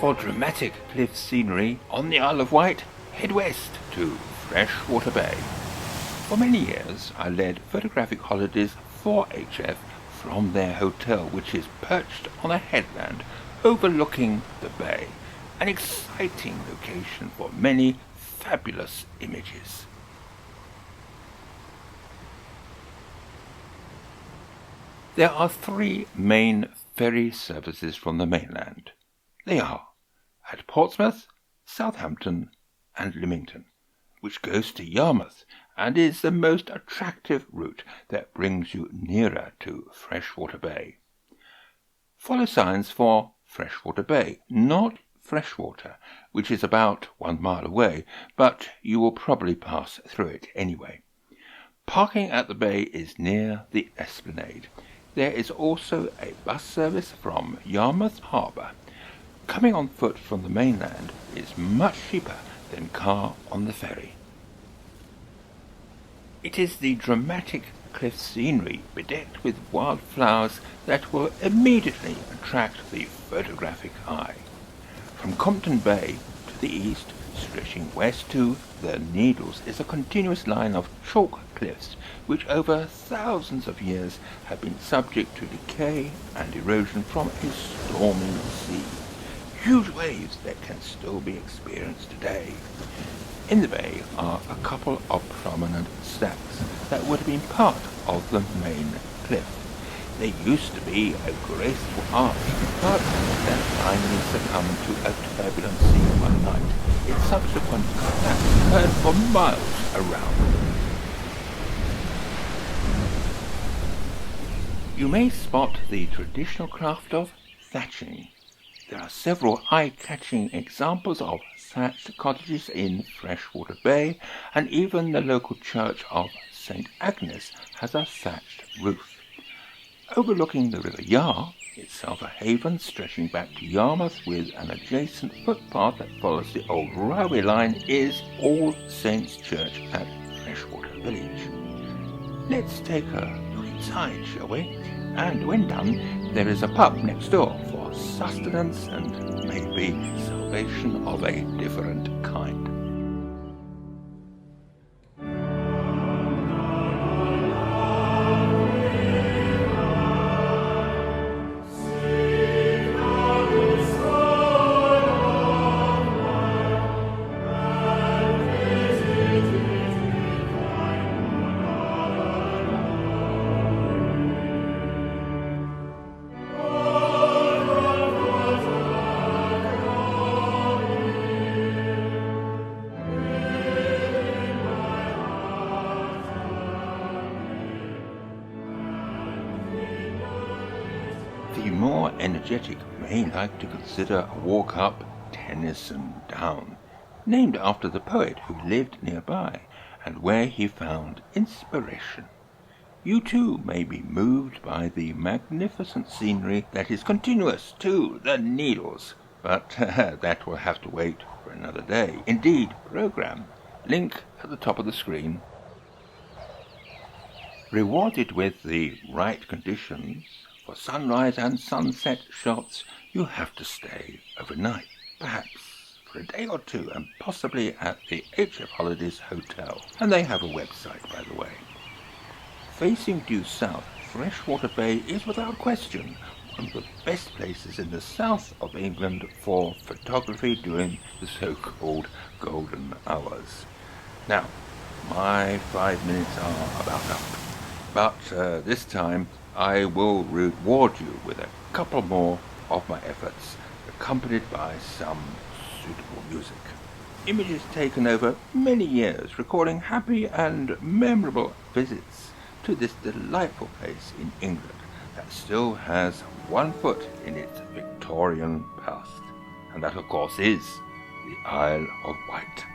For dramatic cliff scenery on the Isle of Wight, head west to Freshwater Bay. For many years I led photographic holidays for HF from their hotel, which is perched on a headland overlooking the bay, an exciting location for many fabulous images. There are three main ferry services from the mainland. They are at Portsmouth, Southampton and Lymington, which goes to Yarmouth and is the most attractive route that brings you nearer to Freshwater Bay. Follow signs for Freshwater Bay, not Freshwater, which is about 1 mile away, but you will probably pass through it anyway. Parking at the bay is near the esplanade. There is also a bus service from Yarmouth Harbour. Coming on foot from the mainland is much cheaper than car on the ferry. It is the dramatic cliff scenery bedecked with wildflowers that will immediately attract the photographic eye. From Compton Bay to the east, stretching west to the Needles, is a continuous line of chalk cliffs which over thousands of years have been subject to decay and erosion from a stormy sea. Huge waves that can still be experienced today. In the bay are a couple of prominent stacks that would have been part of the main cliff. They used to be a graceful arch, but that finally succumbed to a turbulent sea one night. Its subsequent collapse occurred for miles around. You may spot the traditional craft of thatching. There are several eye-catching examples of thatched cottages in Freshwater Bay, and even the local church of St. Agnes has a thatched roof. Overlooking the River Yar, itself a haven stretching back to Yarmouth with an adjacent footpath that follows the old railway line, is All Saints Church at Freshwater Village. Let's take a look inside, shall we? And when done, there is a pub next door for sustenance and maybe salvation of a different kind. The more energetic may like to consider a walk up Tennyson Down, named after the poet who lived nearby and where he found inspiration. You too may be moved by the magnificent scenery that is continuous to the Needles, but that will have to wait for another day. Indeed, program. Link at the top of the screen. Rewarded with the right conditions for sunrise and sunset shots, you have to stay overnight, perhaps for a day or two, and possibly at the HF Holidays Hotel. And they have a website, by the way. Facing due south, Freshwater Bay is without question one of the best places in the south of England for photography during the so-called golden hours. Now, my 5 minutes are about up, but this time I will reward you with a couple more of my efforts, accompanied by some suitable music. Images taken over many years, recording happy and memorable visits to this delightful place in England that still has one foot in its Victorian past. And that, of course, is the Isle of Wight.